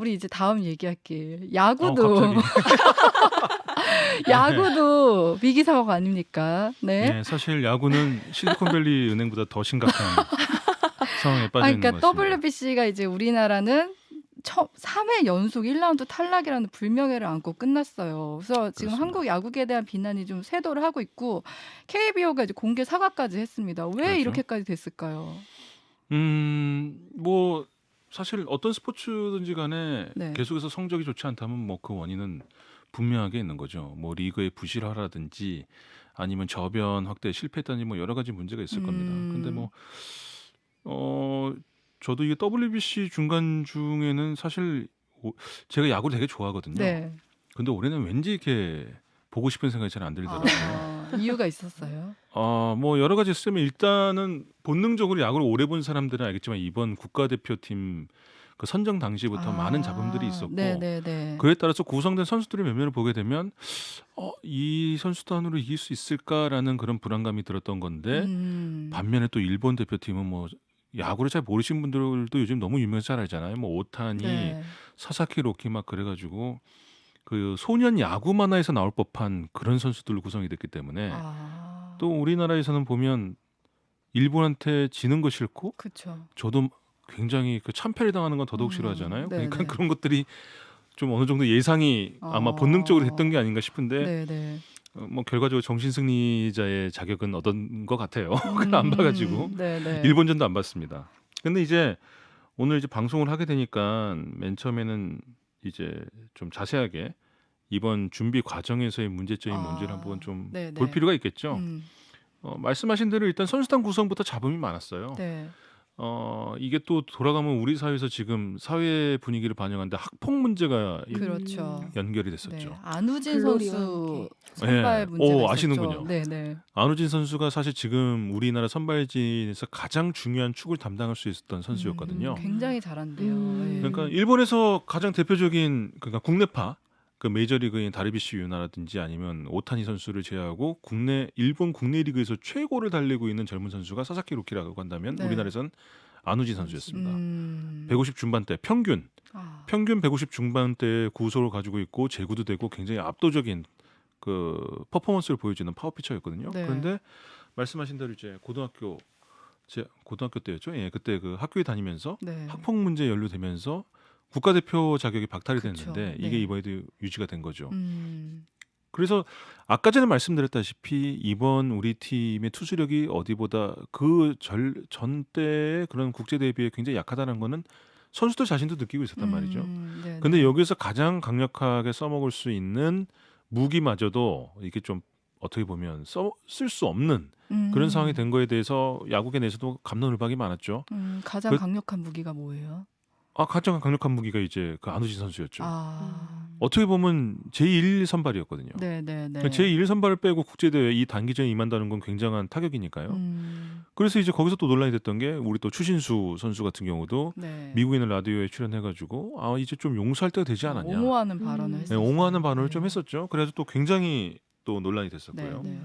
우리 이제 다음 얘기할게. 갑자기. 야구도 위기 상황 아닙니까? 네. 네, 사실 야구는 실리콘밸리 은행보다 더 심각한 상황에 빠져 있는 그러니까 것 같습니다. WBC가 이제 우리나라는 3회 연속 1라운드 탈락이라는 불명예를 안고 끝났어요. 그래서 지금 그렇습니다. 한국 야구에 대한 비난이 좀 쇄도를 하고 있고 KBO가 이제 공개 사과까지 했습니다. 왜 그렇죠. 이렇게까지 됐을까요? 뭐 사실 어떤 스포츠든지 간에 네. 계속해서 성적이 좋지 않다면 뭐 그 원인은 분명하게 있는 거죠. 뭐 리그의 부실화라든지 아니면 저변 확대에 실패했다든지 뭐 여러 가지 문제가 있을 겁니다. 근데 뭐 저도 이게 WBC 중간 중에는 사실 제가 야구를 되게 좋아하거든요. 네. 근데 올해는 왠지 이렇게 보고 싶은 생각이 잘 안 들더라고요. 이유가 있었어요? 뭐 여러 가지 있으면 일단은 본능적으로 야구를 오래 본 사람들은 알겠지만 이번 국가대표팀 그 선정 당시부터 많은 잡음들이 있었고 네네네. 그에 따라서 구성된 선수들의 면면을 보게 되면 이 선수단으로 이길 수 있을까라는 그런 불안감이 들었던 건데 반면에 또 일본 대표팀은 뭐 야구를 잘 모르시는 분들도 요즘 너무 유명해서 잘 알잖아요. 뭐 오타니, 네. 사사키 로키 막 그래가지고 그 소년 야구 만화에서 나올 법한 그런 선수들로 구성이 됐기 때문에 또 우리나라에서는 보면 일본한테 지는 거 싫고 그렇죠. 저도 굉장히 그 참패를 당하는 건 더더욱 싫어하잖아요. 그러니까 네네. 그런 것들이 좀 어느 정도 예상이 아마 본능적으로 했던 게 아닌가 싶은데 네네. 뭐 결과적으로 정신 승리자의 자격은 얻은 것 같아요. 그걸 안 봐가지고 네네. 일본전도 안 봤습니다. 근데 이제 오늘 이제 방송을 하게 되니까 맨 처음에는 이제 좀 자세하게 이번 준비 과정에서의 문제점이 뭔지를 한번 좀 볼 필요가 있겠죠. 말씀하신 대로 일단 선수단 구성부터 잡음이 많았어요. 네. 이게 또 돌아가면 우리 사회에서 지금 사회 분위기를 반영하는데 학폭 문제가 그렇죠. 연결이 됐었죠. 네. 안우진 글로리와 선수 함께. 선발 예. 문제가 있었죠. 아시는군요. 네네. 안우진 선수가 사실 지금 우리나라 선발진에서 가장 중요한 축을 담당할 수 있었던 선수였거든요. 굉장히 잘한대요. 그러니까 일본에서 가장 대표적인 그러니까 국내파 그 메이저리그인 다르비시 유나라든지 아니면 오타니 선수를 제외하고 일본 국내 리그에서 최고를 달리고 있는 젊은 선수가 사사키 로키라고 한다면 네. 우리나라에선 안우진 선수였습니다. 150 중반대 평균 150 중반대 구속을 가지고 있고 제구도 되고 굉장히 압도적인 그 퍼포먼스를 보여주는 파워 피처였거든요. 네. 그런데 말씀하신 대로 이제 고등학교 때였죠. 예, 그때 그 학교에 다니면서 네. 학폭 문제에 연루되면서 국가대표 자격이 박탈이 그쵸. 됐는데 네. 이게 이번에도 유지가 된 거죠. 음. 그래서 아까 전에 말씀드렸다시피 이번 우리 팀의 투수력이 어디보다 그 전때의 그런 국제 대비에 굉장히 약하다는 거는 선수들 자신도 느끼고 있었단 말이죠. 네네. 근데 여기서 가장 강력하게 써먹을 수 있는 무기마저도 이게 좀 어떻게 보면 쓸 수 없는 그런 상황이 된 거에 대해서 야구계 내에서도 갑론을박이 많았죠. 가장 강력한 무기가 뭐예요? 가장 강력한 무기가 이제 그 안우진 선수였죠. 아. 어떻게 보면 제1 선발이었거든요. 네네네. 제1 선발을 빼고 국제대회 이 단기전에 임한다는 건 굉장한 타격이니까요. 그래서 이제 거기서 또 논란이 됐던 게 우리 또 추신수 선수 같은 경우도 네. 미국에 있는 라디오에 출연해가지고 이제 좀 용서할 때가 되지 않았냐. 옹호하는 발언을 네, 했었어요. 옹호하는 발언을 네. 좀 했었죠. 그래서 또 굉장히 또 논란이 됐었고요. 네.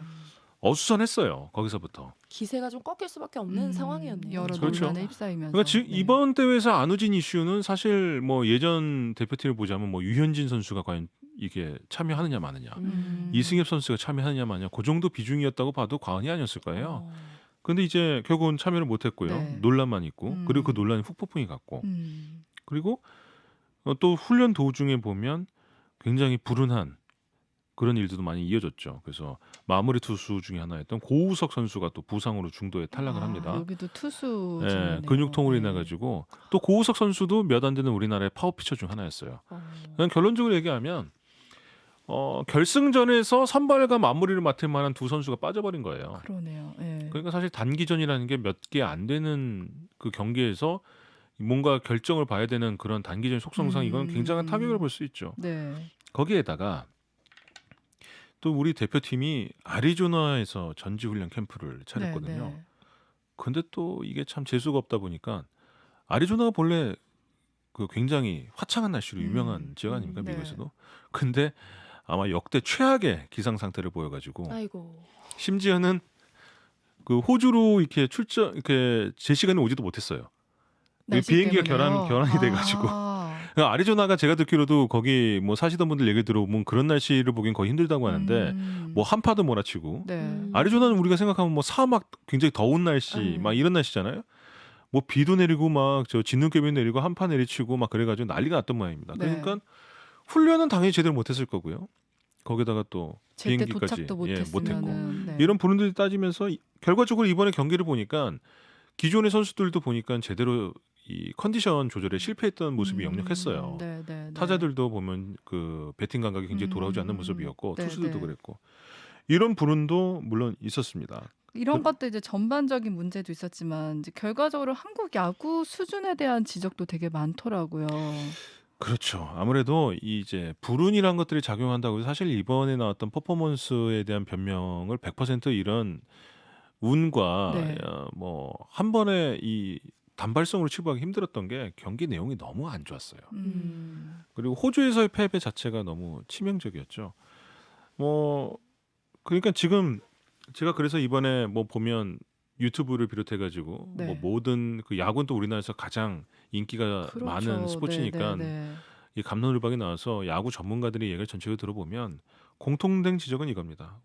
어수선했어요. 거기서부터. 기세가 좀 꺾일 수밖에 없는 상황이었네요. 여러 그렇죠. 논란에 휩싸이면서. 그러니까 지금 네. 이번 대회에서 안우진 이슈는 사실 뭐 예전 대표팀을 보자면 뭐 유현진 선수가 과연 이게 참여하느냐 마느냐, 이승엽 선수가 참여하느냐 마느냐, 그 정도 비중이었다고 봐도 과언이 아니었을 거예요. 근데 이제 결국은 참여를 못했고요. 네. 논란만 있고 그리고 그 논란이 훅폭풍이 갔고 그리고 또 훈련 도중에 보면 굉장히 불운한 그런 일들도 많이 이어졌죠. 그래서 마무리 투수 중에 하나였던 고우석 선수가 또 부상으로 중도에 탈락을 합니다. 여기도 투수. 예, 근육통으로 인해 가지고 또 고우석 선수도 몇 안 되는 우리나라의 파워 피처 중 하나였어요. 그냥 결론적으로 얘기하면 결승전에서 선발과 마무리를 맡을 만한 두 선수가 빠져버린 거예요. 그러네요. 예. 그러니까 사실 단기전이라는 게 몇 개 안 되는 그 경기에서 뭔가 결정을 봐야 되는 그런 단기전 속성상 이건 굉장한 타격을 볼 수 있죠. 네. 거기에다가 또 우리 대표팀이 아리조나에서 전지훈련 캠프를 차렸거든요. 네. 근데 또 이게 참 재수가 없다 보니까 아리조나가 본래 그 굉장히 화창한 날씨로 유명한 지역 아닙니까 네. 미국에서도. 근데 아마 역대 최악의 기상 상태를 보여가지고 아이고. 심지어는 그 호주로 이렇게 제 시간에 오지도 못했어요. 날씨 비행기가 때문에요? 결항이 돼가지고 아리조나가 제가 듣기로도 거기 뭐 사시던 분들 얘기 들어보면 그런 날씨를 보긴 거의 힘들다고 하는데 뭐 한파도 몰아치고 네. 아리조나는 우리가 생각하면 뭐 사막 굉장히 더운 날씨 막 이런 날씨잖아요. 뭐 비도 내리고 막 저 진눈깨비 내리고 한파 내리치고 막 그래가지고 난리가 났던 모양입니다. 네. 그러니까 훈련은 당연히 제대로 못했을 거고요. 거기다가 또 제때 비행기까지 도착도 못했고 못했으면은 네. 이런 부분들이 따지면서 결과적으로 이번에 경기를 보니까 기존의 선수들도 보니까 제대로 이 컨디션 조절에 실패했던 모습이 역력했어요. 네, 네, 네. 타자들도 보면 그 배팅 감각이 굉장히 돌아오지 않는 모습이었고 네, 투수들도 네. 그랬고 이런 불운도 물론 있었습니다. 이런 것도 이제 전반적인 문제도 있었지만 이제 결과적으로 한국 야구 수준에 대한 지적도 되게 많더라고요. 그렇죠. 아무래도 이제 불운이란 것들이 작용한다고 해서 사실 이번에 나왔던 퍼포먼스에 대한 변명을 100% 이런 운과 네. 뭐 한 번에 이 단발성으로 치부하기 힘들었던 게 경기 내용이 너무 안 좋았어요. 그리고 호주에서의 패배 자체가 너무 치명적이었죠. 뭐 그러니까 지금 제가 그래서 이번에 뭐 보면 유튜브를 비롯해 가지고 네. 뭐 모든 그 야구는 또 우리나라에서 가장 인기가 그렇죠. 많은 스포츠니까 네, 네, 네. 이 감론을박이 나와서 야구 전문가들의 얘기를 전체적으로 들어보면 공통된 지적은 이겁니다.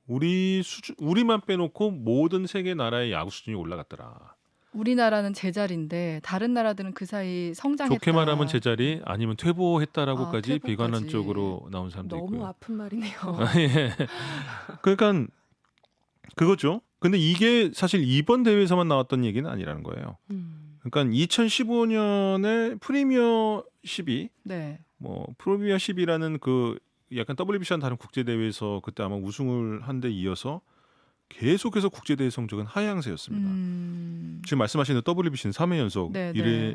우리만 빼놓고 모든 세계 나라의 야구 수준이 올라갔더라. 우리나라는 제자리인데 다른 나라들은 그 사이 성장했다. 좋게 말하면 제자리 아니면 퇴보했다라고까지 퇴보까지. 비관한적으로 나온 사람도 너무 있고요. 아픈 말이네요. 예. 그러니까 그거죠. 근데 이게 사실 이번 대회에서만 나왔던 얘기는 아니라는 거예요. 그러니까 2015년에 프리미어 12, 네. 뭐 프리미어 10이라는 그 약간 WBC와는 다른 국제 대회에서 그때 아마 우승을 한 데 이어서 계속해서 국제 대회 성적은 하향세였습니다. 지금 말씀하시는 WBC는 3회 연속 네,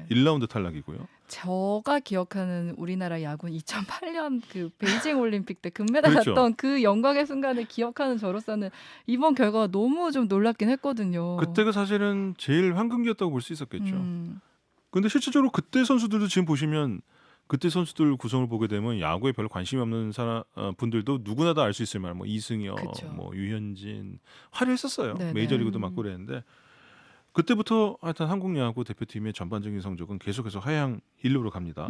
1라운드 탈락이고요. 제가 기억하는 우리나라 야구는 2008년 그 베이징 올림픽 때 금메달 그렇죠. 땄던 그 영광의 순간을 기억하는 저로서는 이번 결과가 너무 좀 놀랍긴 했거든요. 그때가 사실은 제일 황금기였다고 볼 수 있었겠죠. 근데 실질적으로 그때 선수들도 지금 보시면 그때 선수들 구성을 보게 되면 야구에 별로 관심이 없는 분들도 누구나 다 알 수 있을 만한 뭐 이승엽, 그쵸. 뭐 유현진 화려했었어요. 네네. 메이저리그도 맡고 그랬는데 그때부터 하여튼 한국 야구 대표팀의 전반적인 성적은 계속해서 하향 일로로 갑니다.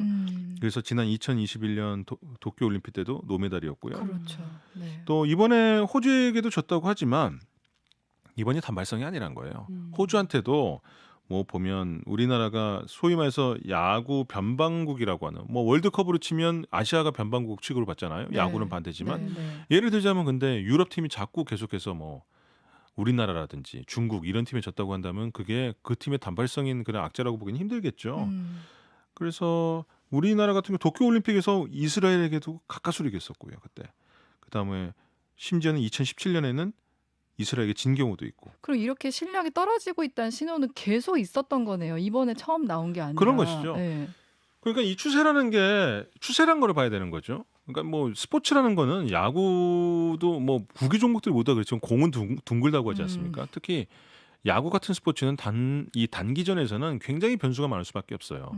그래서 지난 2021년 도쿄 올림픽 때도 노메달이었고요. 그렇죠. 네. 또 이번에 호주에게도 졌다고 하지만 이번이 단발성이 아니란 거예요. 호주한테도 뭐 보면 우리나라가 소위 말해서 야구 변방국이라고 하는 뭐 월드컵으로 치면 아시아가 변방국 취급을 받잖아요. 네. 야구는 반대지만 네. 예를 들자면 근데 유럽 팀이 자꾸 계속해서 뭐 우리나라라든지 중국 이런 팀에 졌다고 한다면 그게 그 팀의 단발성인 그런 악재라고 보기는 힘들겠죠. 그래서 우리나라 같은 경우 도쿄올림픽에서 이스라엘에게도 가까스로 이겼었고요. 그때. 그다음에 심지어는 2017년에는 이스라엘에게 진 경우도 있고. 그럼 이렇게 실력이 떨어지고 있다는 신호는 계속 있었던 거네요. 이번에 처음 나온 게 아니라. 그런 것이죠. 네. 그러니까 이 추세라는 게 추세란 거를 봐야 되는 거죠. 그러니까 뭐 스포츠라는 거는 야구도 뭐 구기 종목들이 모두 다 그렇지만 공은 둥글다고 하지 않습니까? 특히 야구 같은 스포츠는 이 단기전에서는 굉장히 변수가 많을 수밖에 없어요.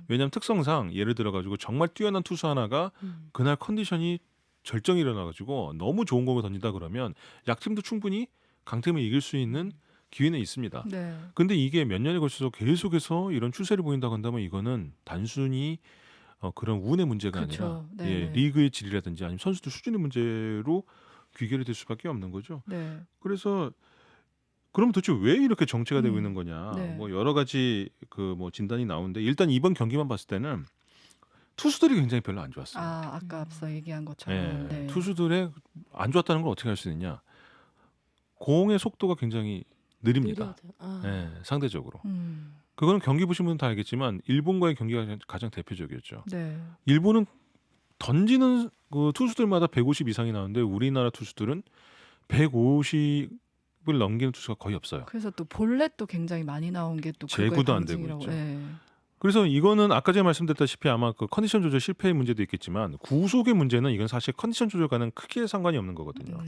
왜냐하면 특성상 예를 들어 가지고 정말 뛰어난 투수 하나가 그날 컨디션이 절정이 일어나가지고 너무 좋은 공을 던진다 그러면 약팀도 충분히 강팀을 이길 수 있는 기회는 있습니다. 네. 근데 이게 몇 년에 걸쳐서 계속해서 이런 추세를 보인다고 한다면 이거는 단순히 그런 운의 문제가 그렇죠. 아니라 예, 네네. 리그의 질이라든지 아니면 선수들 수준의 문제로 귀결이 될 수밖에 없는 거죠. 네. 그래서 그럼 도대체 왜 이렇게 정체가 되고 있는 거냐? 네. 뭐 여러 가지 그 뭐 진단이 나오는데 일단 이번 경기만 봤을 때는 투수들이 굉장히 별로 안 좋았어요. 아까 앞서 얘기한 것처럼. 예, 네. 투수들의 안 좋았다는 걸 어떻게 할 수 있느냐? 공의 속도가 굉장히 느립니다. 예, 상대적으로. 그거는 경기 보신 분은 다 알겠지만 일본과의 경기가 가장 대표적이었죠. 네. 일본은 던지는 그 투수들마다 150 이상이 나오는데 우리나라 투수들은 150을 넘기는 투수가 거의 없어요. 그래서 또 볼넷도 굉장히 많이 나온 게 또 제구도 안 되고 있죠. 네. 그래서 이거는 아까 제가 말씀드렸다시피 아마 그 컨디션 조절 실패의 문제도 있겠지만 구속의 문제는 이건 사실 컨디션 조절과는 크게 상관이 없는 거거든요.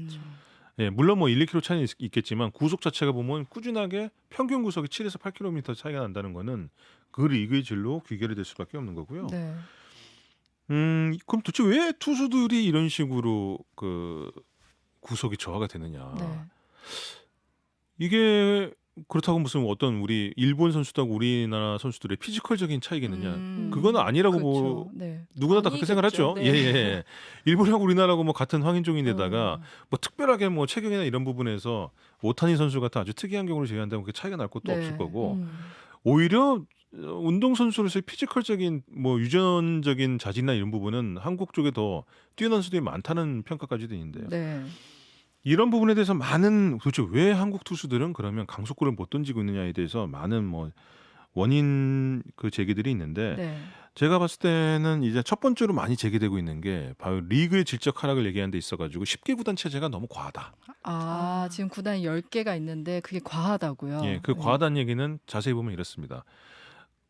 예, 물론 뭐 1, 2km 차이는 있겠지만 구속 자체가 보면 꾸준하게 평균 구속이 7에서 8km 차이가 난다는 거는 그 리그의 질로 귀결이 될 수밖에 없는 거고요. 네. 그럼 도대체 왜 투수들이 이런 식으로 그 구속이 저하가 되느냐? 네. 이게 그렇다고 무슨 어떤 우리 일본 선수하고 우리나라 선수들의 피지컬적인 차이겠느냐? 그거는 아니라고 그렇죠. 뭐 네. 누구나 다 그렇게 생각하죠. 네. 예. 일본하고 우리나라하고 뭐 같은 황인종인데다가 음. 뭐 특별하게 뭐 체격이나 이런 부분에서 오타니 선수 같은 아주 특이한 경우를 제외한다면 그 차이가 날 것도 네. 없을 거고 음. 오히려 운동 선수로서의 피지컬적인 뭐 유전적인 자질이나 이런 부분은 한국 쪽에 더 뛰어난 선수들이 많다는 평가까지도 있는데요. 네. 이런 부분에 대해서 많은 도대체 왜 한국 투수들은 그러면 강속구를 못 던지고 있느냐에 대해서 많은 뭐 원인 그 제기들이 있는데 네. 제가 봤을 때는 이제 첫 번째로 많이 제기되고 있는 게 바로 리그의 질적 하락을 얘기하는 데 있어가지고 10개 구단 체제가 너무 과하다. 지금 구단이 10개가 있는데 그게 과하다고요. 예, 그 과하다는 얘기는 자세히 보면 이렇습니다.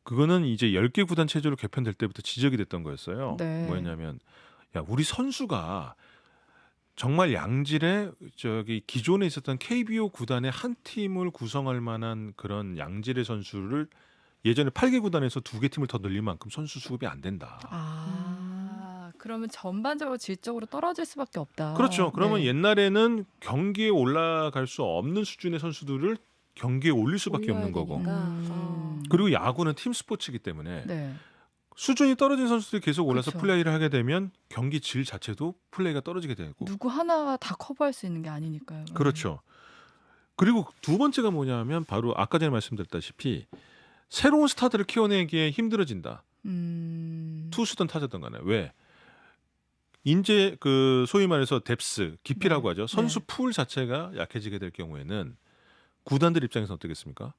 그거는 이제 10개 구단 체제로 개편될 때부터 지적이 됐던 거였어요. 네. 뭐였냐면 야 우리 선수가 정말 양질의 저기 기존에 있었던 KBO 구단의 한 팀을 구성할 만한 그런 양질의 선수를 예전에 8개 구단에서 2개 팀을 더 늘릴 만큼 선수 수급이 안 된다. 그러면 전반적으로 질적으로 떨어질 수밖에 없다. 그렇죠. 그러면 네. 옛날에는 경기에 올라갈 수 없는 수준의 선수들을 경기에 올릴 수밖에 올려야 없는 거고. 되니까. 그리고 야구는 팀 스포츠이기 때문에 네. 수준이 떨어진 선수들이 계속 올라서 그렇죠. 플레이를 하게 되면 경기 질 자체도 플레이가 떨어지게 되고. 누구 하나가 다 커버할 수 있는 게 아니니까요. 그렇죠. 그리고 두 번째가 뭐냐면 바로 아까 전에 말씀드렸다시피 새로운 스타들을 키워내기에 힘들어진다. 투수든 타자든 간에. 왜? 이제 그 소위 말해서 뎁스, 깊이라고 네. 하죠. 선수 네. 풀 자체가 약해지게 될 경우에는 구단들 입장에서 어떻겠습니까?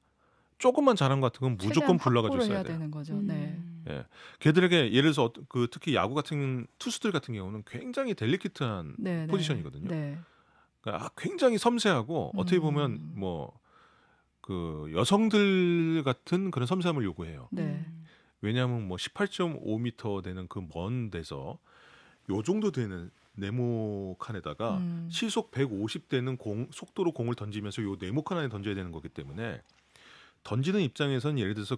조금만 잘한 것 같은 건 무조건 최대한 불러가지고 확보를 써야 해야 돼요. 되는 거죠. 네. 예, 걔들에게 예를 들어서 그 특히 야구 같은 투수들 같은 경우는 굉장히 델리케이트한 네, 포지션이거든요. 네. 그러니까 굉장히 섬세하고 어떻게 보면 뭐 그 여성들 같은 그런 섬세함을 요구해요. 네. 왜냐하면 뭐 18.5m 되는 그 먼 데서 요 정도 되는 네모칸에다가 시속 150 되는 속도로 공을 던지면서 요 네모칸 안에 던져야 되는 거기 때문에 던지는 입장에서는 예를 들어서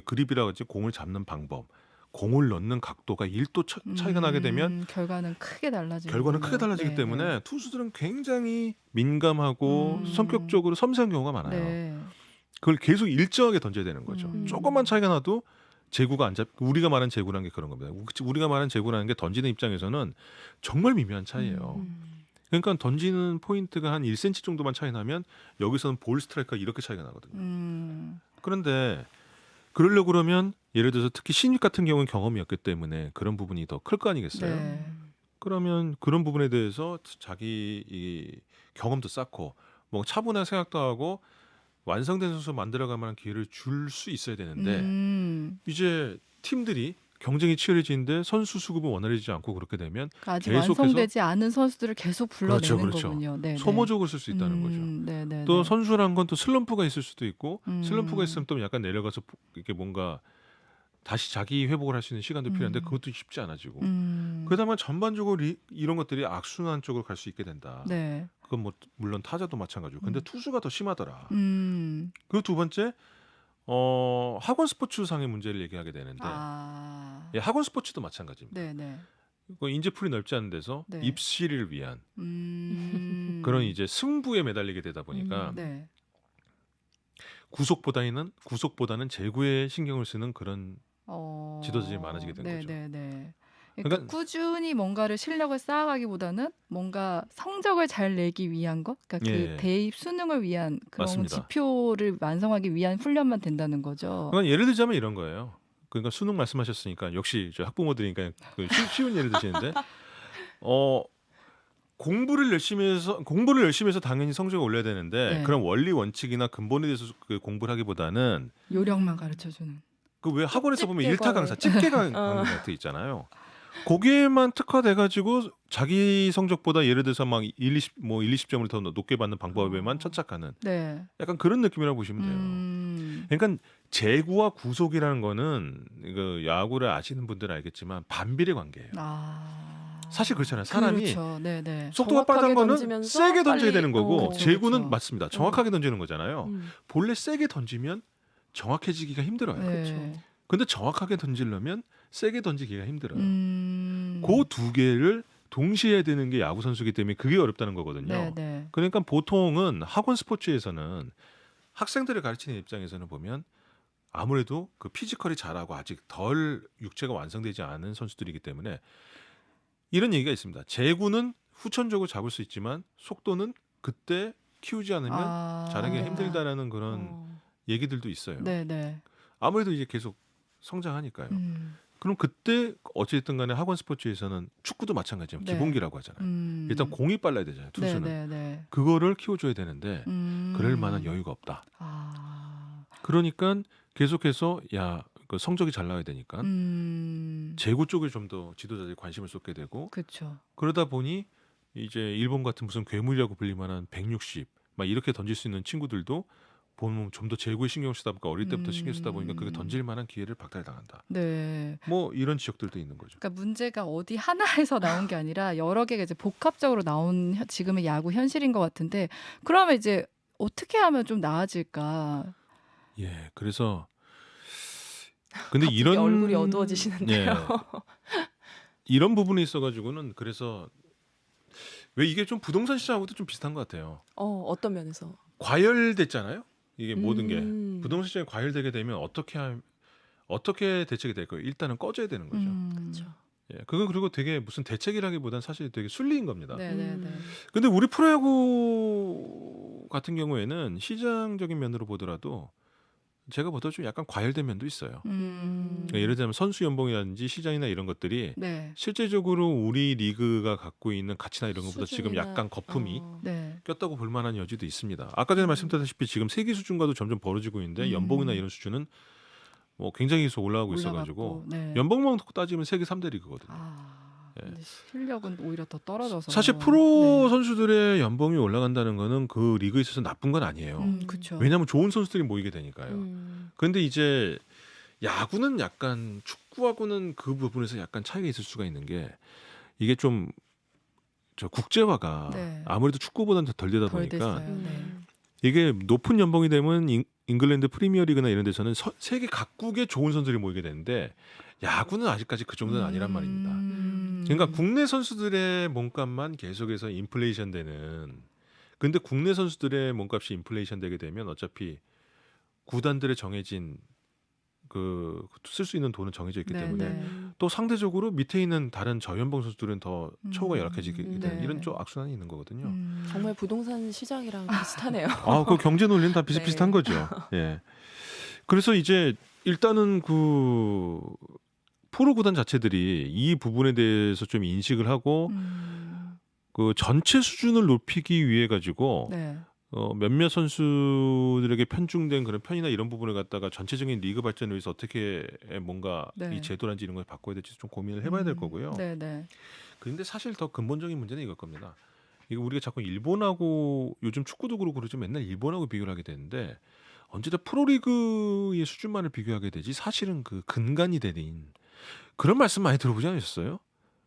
그립이라고 하지 공을 잡는 방법, 공을 넣는 각도가 1도 차이가 나게 되면 결과는 크게 달라지기 네, 때문에 투수들은 굉장히 민감하고 성격적으로 섬세한 경우가 많아요. 네. 그걸 계속 일정하게 던져야 되는 거죠. 조금만 차이가 나도 제구가 안 우리가 말하는 제구라는 게 그런 겁니다. 우리가 말하는 제구라는 게 던지는 입장에서는 정말 미묘한 차이예요. 그러니까 던지는 포인트가 한 1cm 정도만 차이 나면 여기서는 볼 스트라이크가 이렇게 차이가 나거든요. 그런데 그러려고 그러면 예를 들어서 특히 신입 같은 경우는 경험이 없기 때문에 그런 부분이 더 클 거 아니겠어요. 네. 그러면 그런 부분에 대해서 자기 이 경험도 쌓고 뭐 차분한 생각도 하고 완성된 선수 만들어갈 만한 기회를 줄 수 있어야 되는데 이제 팀들이 경쟁이 치열해지는데 선수 수급은 원활해지지 않고 그렇게 되면 아직 계속해서 완성되지 않은 선수들을 계속 불러내는 그렇죠. 거군요. 네, 소모적으로 쓸 수 있다는 거죠. 네, 또 선수란 건 또 슬럼프가 있을 수도 있고 슬럼프가 있으면 또 약간 내려가서 이렇게 뭔가 다시 자기 회복을 할 수 있는 시간도 필요한데 그것도 쉽지 않아지고 그러다만 전반적으로 이런 것들이 악순환 쪽으로 갈 수 있게 된다. 네. 그건 뭐 물론 타자도 마찬가지고 근데 투수가 더 심하더라. 그 두 번째 학원 스포츠상의 문제를 얘기하게 되는데 예, 학원 스포츠도 마찬가지입니다. 네. 인재풀이 넓지 않은 데서 네. 입시를 위한 그런 이제 승부에 매달리게 되다 보니까 네. 구속보다는 제구에 신경을 쓰는 그런 지도자들이 많아지게 된 거죠. 네. 그러니까 꾸준히 뭔가를 실력을 쌓아가기보다는 뭔가 성적을 잘 내기 위한 것, 그러니까 그 대입 수능을 위한 그런 맞습니다. 지표를 완성하기 위한 훈련만 된다는 거죠. 그러니까 예를 들자면 이런 거예요. 그러니까 수능 말씀하셨으니까 역시 저 학부모들이니까 쉬운 예를 드시는데 공부를 열심히 해서 당연히 성적을 올려야 되는데 네. 그런 원리 원칙이나 근본에 대해서 그 공부를 하기보다는 요령만 가르쳐주는. 그 왜 학원에서 보면 집게 일타 강사, 과외. 집게 강사 같은 있잖아요. 거기에만 특화돼 가지고 자기 성적보다 예를 들어서 막 1, 20점을 더 높게 받는 방법에만 천착하는 네. 약간 그런 느낌이라고 보시면 돼요. 그러니까 제구와 구속이라는 거는 그 야구를 아시는 분들은 알겠지만 반비례 관계예요. 사실 그렇잖아요. 사람이 그렇죠. 네. 속도가 빠른 거는 던지면서 세게 던져야 빨리- 되는 거고 그렇죠. 제구는 맞습니다. 정확하게 던지는 거잖아요. 음. 본래 세게 던지면 정확해지기가 힘들어요. 네. 근데 정확하게 던지려면 세게 던지기가 힘들어요. 그 그 두 개를 동시에 해야 되는 게 야구 선수이기 때문에 그게 어렵다는 거거든요. 네. 그러니까 보통은 학원 스포츠에서는 학생들을 가르치는 입장에서는 보면 아무래도 그 피지컬이 잘하고 아직 덜 육체가 완성되지 않은 선수들이기 때문에 이런 얘기가 있습니다. 제구는 후천적으로 잡을 수 있지만 속도는 그때 키우지 않으면 잘하기 아. 힘들다라는 그런 어. 얘기들도 있어요. 네네. 아무래도 이제 계속 성장하니까요. 그럼 그때 어찌됐든 간에 학원 스포츠에서는 축구도 마찬가지예요. 네. 기본기라고 하잖아요. 일단 공이 빨라야 되잖아요. 투수는. 네네네. 그거를 키워줘야 되는데 그럴 만한 여유가 없다. 그러니까 계속해서 그 성적이 잘 나와야 되니까 제구 쪽에 좀 더 지도자들이 관심을 쏟게 되고 그렇죠. 그러다 보니 이제 일본 같은 무슨 괴물이라고 불릴 만한 160 막 이렇게 던질 수 있는 친구들도 보면 좀 더 제구에 신경 쓰다 보니까 어릴 때부터 신경 쓰다 보니까 그게 던질 만한 기회를 박탈당한다. 네. 뭐 이런 지적들도 있는 거죠. 그러니까 문제가 어디 하나에서 나온 게 아니라 여러 개가 이제 복합적으로 나온 지금의 야구 현실인 것 같은데 그러면 이제 어떻게 하면 좀 나아질까? 예, 그래서 근데 갑자기 이런 얼굴이 어두워지시는데요. 예, 이런 부분에 있어가지고는 그래서 왜 이게 좀 부동산 시장하고도 좀 비슷한 것 같아요. 어떤 면에서? 과열됐잖아요. 이게 모든 게 부동산 음. 시장이 과열되게 되면 어떻게 대책이 될까요? 일단은 꺼져야 되는 거죠. 그렇죠. 예, 그건 그리고 되게 무슨 대책이라기보단 사실 되게 순리인 겁니다. 네네네. 근데 우리 프로야구 같은 경우에는 시장적인 면으로 보더라도 제가 보다 좀 약간 과열된 면도 있어요. 그러니까 예를 들면 선수 연봉이라든지 시장이나 이런 것들이 네. 실제적으로 우리 리그가 갖고 있는 가치나 이런 것보다 지금 수준이나 약간 거품이 네. 꼈다고 볼 만한 여지도 있습니다. 아까 전에 말씀드렸다시피 지금 세계 수준과도 점점 벌어지고 있는데 연봉이나 이런 수준은 뭐 굉장히 계속 올라가고 있어가지고 올라갔고, 네. 연봉만 놓고 따지면 세계 3대 리그거든요. 예. 근데 실력은 오히려 더 떨어져서. 사실 프로 네. 선수들의 연봉이 올라간다는 거는 그 리그에 있어서 나쁜 건 아니에요. 그렇죠. 왜냐하면 좋은 선수들이 모이게 되니까요. 음. 그런데 이제 야구는 약간 축구하고는 그 부분에서 약간 차이가 있을 수가 있는 게 이게 좀 저 국제화가 네. 아무래도 축구보다는 덜 되다 덜 보니까 됐어요. 네. 이게 높은 연봉이 되면 잉글랜드 프리미어리그나 이런 데서는 세계 각국의 좋은 선수들이 모이게 되는데 야구는 아직까지 그 정도는 아니란 말입니다. 그러니까 국내 선수들의 몸값만 계속해서 인플레이션 되는. 근데 국내 선수들의 몸값이 인플레이션 되게 되면 어차피 구단들의 정해진 그 쓸 수 있는 돈은 정해져 있기 네, 때문에 네. 또 상대적으로 밑에 있는 다른 저연봉 선수들은 더 초과 열악해지게 되는 네. 이런 좀 악순환이 있는 거거든요. 정말 부동산 시장이랑 비슷하네요. 그 경제 논리는 다 비슷비슷한 네. 거죠. 예. 그래서 이제 일단은 그 프로 구단 자체들이 이 부분에 대해서 좀 인식을 하고 그 전체 수준을 높이기 위해 가지고 네. 몇몇 선수들에게 편중된 그런 편이나 이런 부분을 갖다가 전체적인 리그 발전을 위해서 어떻게 뭔가 네. 이 제도란지 이런 걸 바꿔야 될지 좀 고민을 해봐야 될 거고요. 네네. 그런데 사실 더 근본적인 문제는 이걸 겁니다. 이거 우리가 자꾸 일본하고 요즘 축구도 그렇고 그러죠. 맨날 일본하고 비교를 하게 되는데 언제나 프로리그의 수준만을 비교하게 되지 사실은 그 근간이 되는 그런 말씀 많이 들어보지 않으셨어요?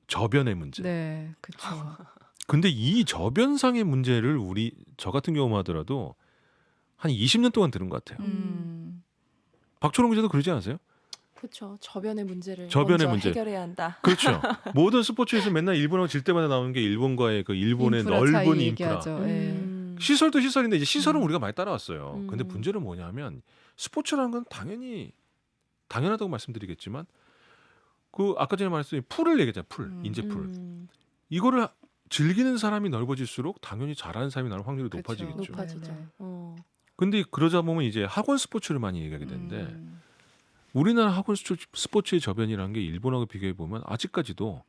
저변의 문제. 네, 그렇죠. 근데 이 저변상의 문제를 저 같은 경우만 하더라도 한 20년 동안 들은 것 같아요. 박초롱 기자도 그러지 않으세요? 그렇죠. 저변의 문제를 저변의 먼저 문제. 해결해야 한다. 그렇죠. 모든 스포츠에서 맨날 일본하고 질 때마다 나오는 게 일본과의 그 일본의 인프라 넓은 차이 인프라. 얘기하죠. 예. 시설도 시설인데 이제 시설은 우리가 많이 따라왔어요. 근데 음. 문제는 뭐냐면 스포츠라는 건 당연하다고 말씀드리겠지만 그 아까 전에 말했던 풀을 얘기했잖아요. 풀, 인재풀. 이거를 즐기는 사람이 넓어질수록 당연히 잘하는 사람이 나올 확률이 그쵸. 높아지겠죠. 높아지죠. 네, 근데 그러자 보면 이제 학원 스포츠를 많이 얘기하게 되는데 우리나라 학원 스포츠의 저변이라는 게 일본하고 비교해 보면 아직까지도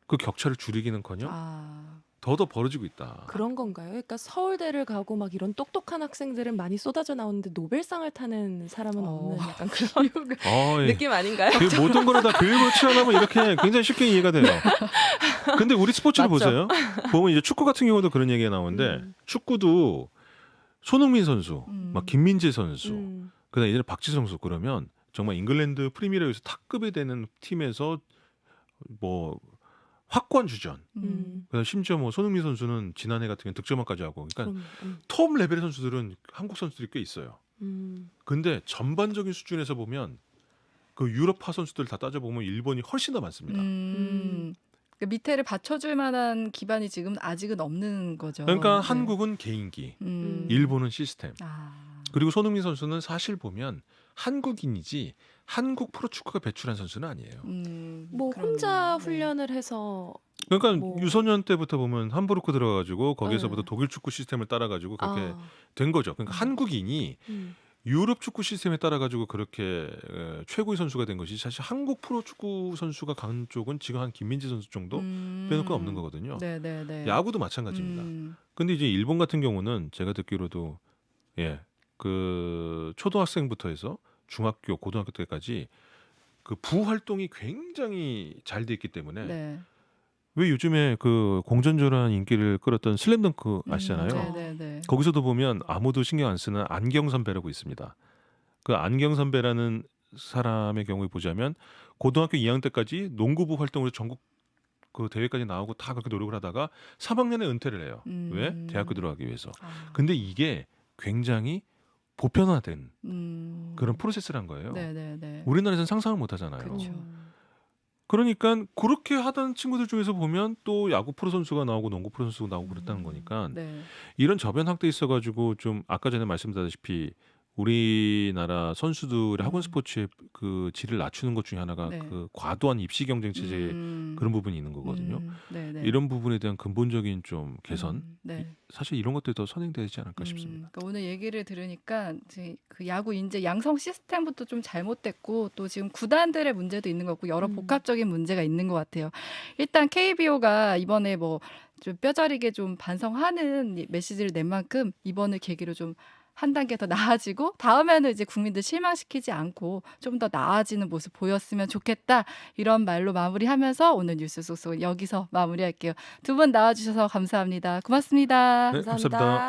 그 격차를 줄이기는커녕 더 벌어지고 있다. 그런 건가요? 그러니까 서울대를 가고 막 이런 똑똑한 학생들은 많이 쏟아져 나오는데 노벨상을 타는 사람은 없는 약간 그런 예. 느낌 아닌가요? 그 모든 거를 다 교육으로 취하려면 이렇게 굉장히 쉽게 이해가 돼요. 근데 우리 스포츠를 맞죠? 보세요. 보면 이제 축구 같은 경우도 그런 얘기가 나오는데 축구도 손흥민 선수, 막 김민재 선수, 그다음에 예전에 박지성 선수 그러면 정말 잉글랜드 프리미어리그에서 탑급이 되는 팀에서 뭐 확고한 주전. 그다음 심지어 뭐 손흥민 선수는 지난해 같은 경우 득점왕까지 하고, 그러니까 톱 레벨의 선수들은 한국 선수들이 꽤 있어요. 근데 전반적인 수준에서 보면 그 유럽파 선수들 다 따져보면 일본이 훨씬 더 많습니다. 그러니까 밑에를 받쳐줄 만한 기반이 지금 아직은 없는 거죠. 그러니까 네. 한국은 개인기, 일본은 시스템. 그리고 손흥민 선수는 사실 보면 한국인이지 한국 프로축구가 배출한 선수는 아니에요. 뭐 그러네요. 혼자 네. 훈련을 해서 그러니까 뭐 유소년 때부터 보면 함부르크 들어가지고 거기서부터 네. 독일 축구 시스템을 따라가지고 그렇게 아, 된 거죠. 그러니까 음. 한국인이 음, 유럽 축구 시스템에 따라가지고 그렇게 최고의 선수가 된 것이 사실 한국 프로축구 선수가 간 쪽은 지금 한 김민재 선수 정도 빼놓을 건 없는 거거든요. 네네네. 야구도 마찬가지입니다. 근데 이제 일본 같은 경우는 제가 듣기로도 그 초등학생부터 해서 중학교, 고등학교 때까지 그 부활동이 굉장히 잘 돼 있기 때문에 네. 왜 요즘에 그 공전절한 인기를 끌었던 슬램덩크 아시잖아요. 네네네. 거기서도 보면 아무도 신경 안 쓰는 안경 선배라고 있습니다. 그 안경 선배라는 사람의 경우에 보자면 고등학교 2학년 때까지 농구부 활동으로 전국 그 대회까지 나오고 다 그렇게 노력을 하다가 3학년에 은퇴를 해요. 왜? 대학교 들어가기 위해서. 아. 근데 이게 굉장히 보편화된 그런 음. 프로세스란 거예요. 네네네. 우리나라에서는 상상을 못 하잖아요. 그쵸. 그러니까 그렇게 하던 친구들 중에서 보면 또 야구 프로 선수가 나오고 농구 프로 선수가 나오고 그랬다는 거니까 네. 이런 저변 확대 있어가지고 좀 아까 전에 말씀드렸다시피 우리나라 선수들의 학원 스포츠의 그 질을 낮추는 것 중에 하나가 네. 그 과도한 입시 경쟁 체제 그런 부분이 있는 거거든요. 네네. 이런 부분에 대한 근본적인 좀 개선 네. 사실 이런 것들이 더 선행되지 않을까 싶습니다. 그러니까 오늘 얘기를 들으니까 이제 그 야구 인재 양성 시스템부터 좀 잘못됐고 또 지금 구단들의 문제도 있는 것 같고 여러 복합적인 문제가 있는 것 같아요. 일단 KBO가 이번에 뭐 좀 뼈저리게 좀 반성하는 메시지를 낸 만큼 이번을 계기로 좀 한 단계 더 나아지고 다음에는 이제 국민들 실망시키지 않고 좀 더 나아지는 모습 보였으면 좋겠다 이런 말로 마무리하면서 오늘 뉴스 속속 여기서 마무리할게요. 두 분 나와주셔서 감사합니다. 고맙습니다. 네, 감사합니다. 감사합니다.